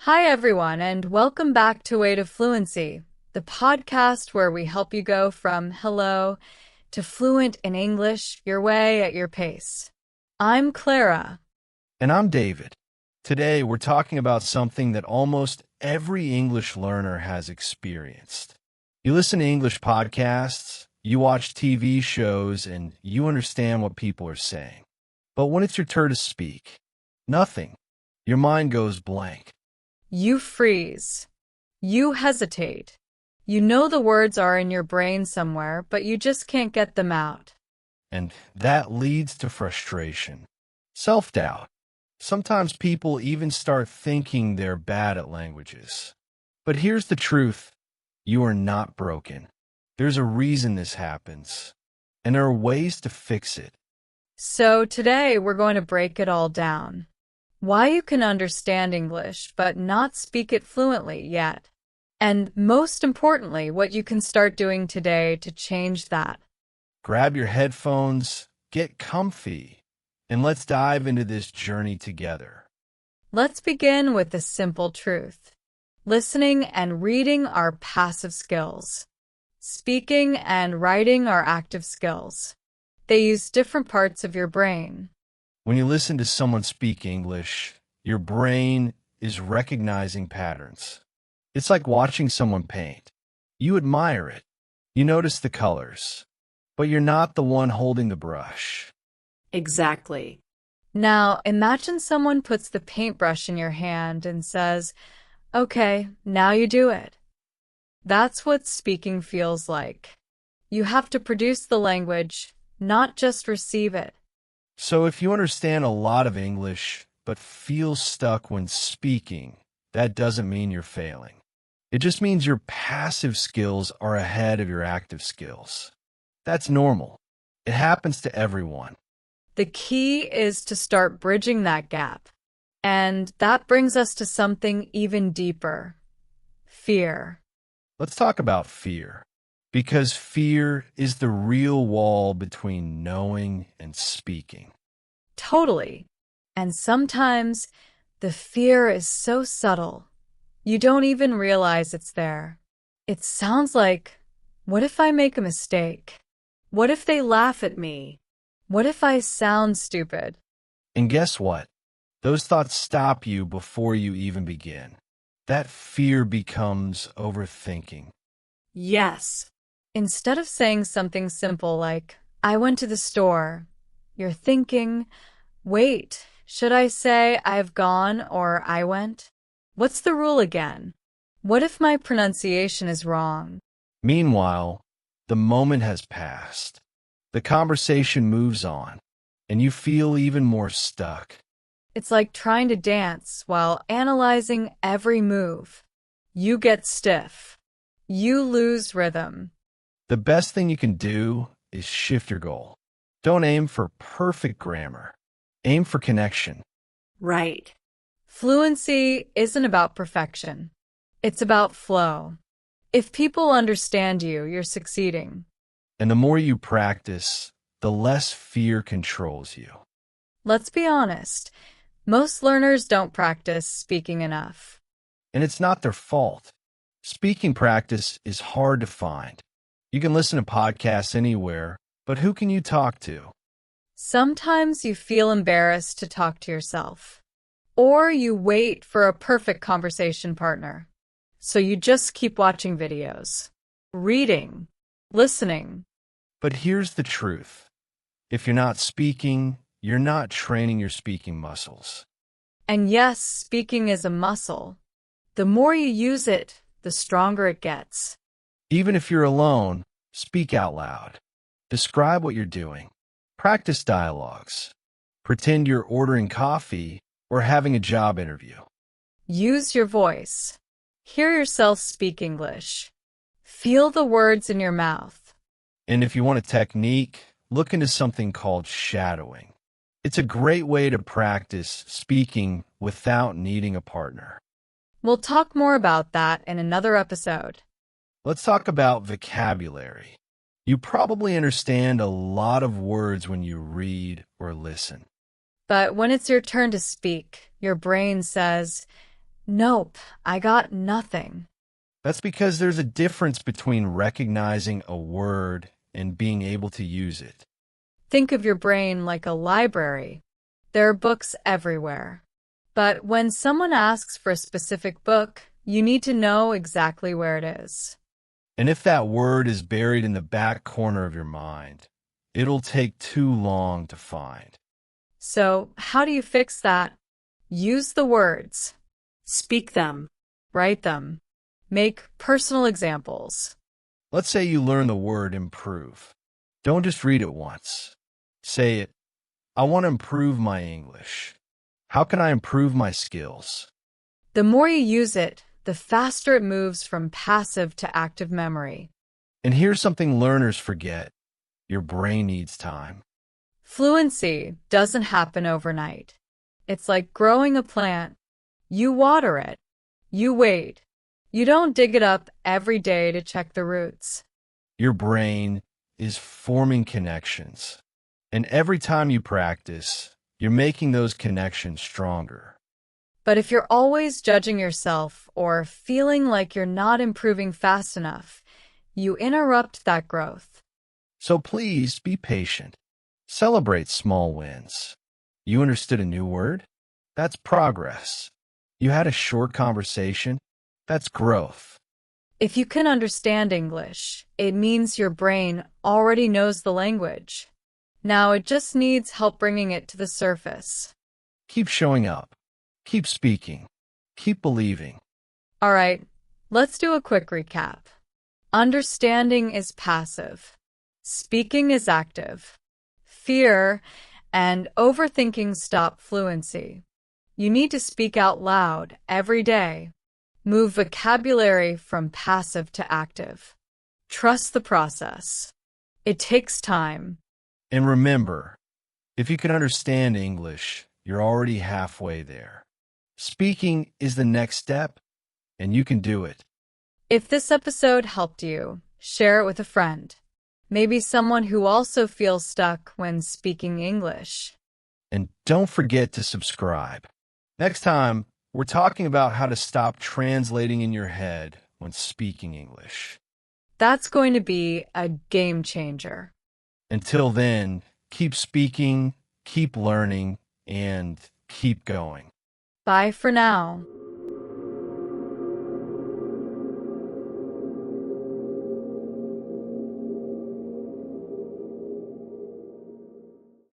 Hi, everyone, and welcome back to Way to Fluency, the podcast where we help you go from hello to fluent in English your way at your pace. I'm Clara. And I'm David. Today, we're talking about something that almost every English learner has experienced. You listen to English podcasts, you watch TV shows, and you understand what people are saying. But when it's your turn to speak, nothing. Your mind goes blank. You freeze. You hesitate. You know the words are in your brain somewhere, but you just can't get them out. And that leads to frustration, self-doubt. Sometimes people even start thinking they're bad at languages. But here's the truth. You are not broken. There's a reason this happens, and there are ways to fix it. So today we're going to break it all down. Why you can understand English but not speak it fluently yet. And most importantly, what you can start doing today to change that. Grab your headphones, get comfy, and let's dive into this journey together. Let's begin with the simple truth. Listening and reading are passive skills. Speaking and writing are active skills. They use different parts of your brain. When you listen to someone speak English, your brain is recognizing patterns. It's like watching someone paint. You admire it. You notice the colors, but you're not the one holding the brush. Exactly. Now, imagine someone puts the paintbrush in your hand and says, "Okay, now you do it." That's what speaking feels like. You have to produce the language, not just receive it. So if you understand a lot of English but feel stuck when speaking, that doesn't mean you're failing. It just means your passive skills are ahead of your active skills. That's normal. It happens to everyone. The key is to start bridging that gap. And that brings us to something even deeper. Fear. Let's talk about fear. Because fear is the real wall between knowing and speaking. Totally. And sometimes the fear is so subtle, you don't even realize it's there. It sounds like, what if I make a mistake? What if they laugh at me? What if I sound stupid? And guess what? Those thoughts stop you before you even begin. That fear becomes overthinking. Yes. Instead of saying something simple like, "I went to the store," you're thinking, "Wait, should I say I've gone or I went? What's the rule again? What if my pronunciation is wrong?" Meanwhile, the moment has passed. The conversation moves on, and you feel even more stuck. It's like trying to dance while analyzing every move. You get stiff. You lose rhythm. The best thing you can do is shift your goal. Don't aim for perfect grammar. Aim for connection. Right. Fluency isn't about perfection. It's about flow. If people understand you, you're succeeding. And the more you practice, the less fear controls you. Let's be honest. Most learners don't practice speaking enough. And it's not their fault. Speaking practice is hard to find. You can listen to podcasts anywhere, but who can you talk to? Sometimes you feel embarrassed to talk to yourself. Or you wait for a perfect conversation partner. So you just keep watching videos, reading, listening. But here's the truth. If you're not speaking, you're not training your speaking muscles. And yes, speaking is a muscle. The more you use it, the stronger it gets. Even if you're alone, speak out loud. Describe what you're doing. Practice dialogues. Pretend you're ordering coffee or having a job interview. Use your voice. Hear yourself speak English. Feel the words in your mouth. And if you want a technique, look into something called shadowing. It's a great way to practice speaking without needing a partner. We'll talk more about that in another episode. Let's talk about vocabulary. You probably understand a lot of words when you read or listen. But when it's your turn to speak, your brain says, Nope, I got nothing. That's because there's a difference between recognizing a word and being able to use it. Think of your brain like a library. There are books everywhere. But when someone asks for a specific book, you need to know exactly where it is. And if that word is buried in the back corner of your mind, it'll take too long to find. So, how do you fix that? Use the words. Speak them. Write them. Make personal examples. Let's say you learn the word improve. Don't just read it once. Say it, I want to improve my English. How can I improve my skills? The more you use it, the faster it moves from passive to active memory. And here's something learners forget. Your brain needs time. Fluency doesn't happen overnight. It's like growing a plant. You water it. You wait. You don't dig it up every day to check the roots. Your brain is forming connections. And every time you practice, you're making those connections stronger. But if you're always judging yourself or feeling like you're not improving fast enough, you interrupt that growth. So please be patient. Celebrate small wins. You understood a new word? That's progress. You had a short conversation? That's growth. If you can understand English, it means your brain already knows the language. Now it just needs help bringing it to the surface. Keep showing up. Keep speaking. Keep believing. All right, let's do a quick recap. Understanding is passive. Speaking is active. Fear and overthinking stop fluency. You need to speak out loud every day. Move vocabulary from passive to active. Trust the process. It takes time. And remember, if you can understand English, you're already halfway there. Speaking is the next step, and you can do it. If this episode helped you, share it with a friend. Maybe someone who also feels stuck when speaking English. And don't forget to subscribe. Next time, we're talking about how to stop translating in your head when speaking English. That's going to be a game changer. Until then, keep speaking, keep learning, and keep going. Bye for now.